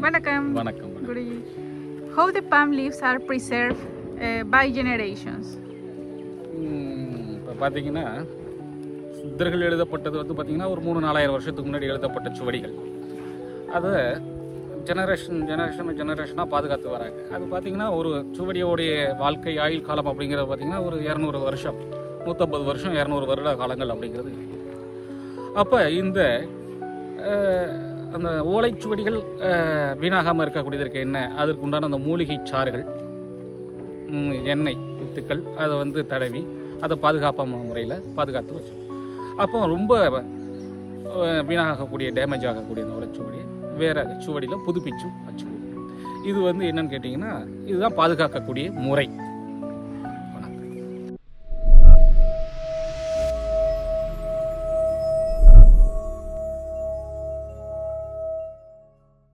வணக்கம். வணக்கம். Good evening. How the palm leaves are preserved by generations? இப்போ பார்த்தீங்கன்னா சித்தர்கள் எழுதப்பட்டது வந்து பார்த்தீங்கன்னா ஒரு 3-4000 வருஷத்துக்கு முன்னாடி எழுதப்பட்ட சுவடிகள். அதை ஜெனரேஷனாக பாதுகாத்து வராங்க. அது பார்த்தீங்கன்னா ஒரு சுவடியோடைய வாழ்க்கை ஆயுள் காலம் அப்படிங்கிறது பார்த்தீங்கன்னா ஒரு 200 வருஷம், 150 வருஷம், 200 வருட காலங்கள் அப்படிங்கிறது. அப்போ இந்த அந்த ஓலைச்சுவடிகள் வீணாகாமல் இருக்கக்கூடியதற்கு என்ன, அதற்கு உண்டான அந்த மூலிகை சாறுகள், எண்ணெய் வித்துக்கள் அதை வந்து தடவி அதை பாதுகாப்பான முறையில் பாதுகாத்து வச்சு, அப்போ ரொம்ப வீணாகக்கூடிய டேமேஜ் ஆகக்கூடிய அந்த ஓலைச்சுவடியை வேறு சுவடியில் புதுப்பிச்சு வச்சுக்குவோம். இது வந்து என்னன்னு கேட்டிங்கன்னா இதுதான் பாதுகாக்கக்கூடிய முறை.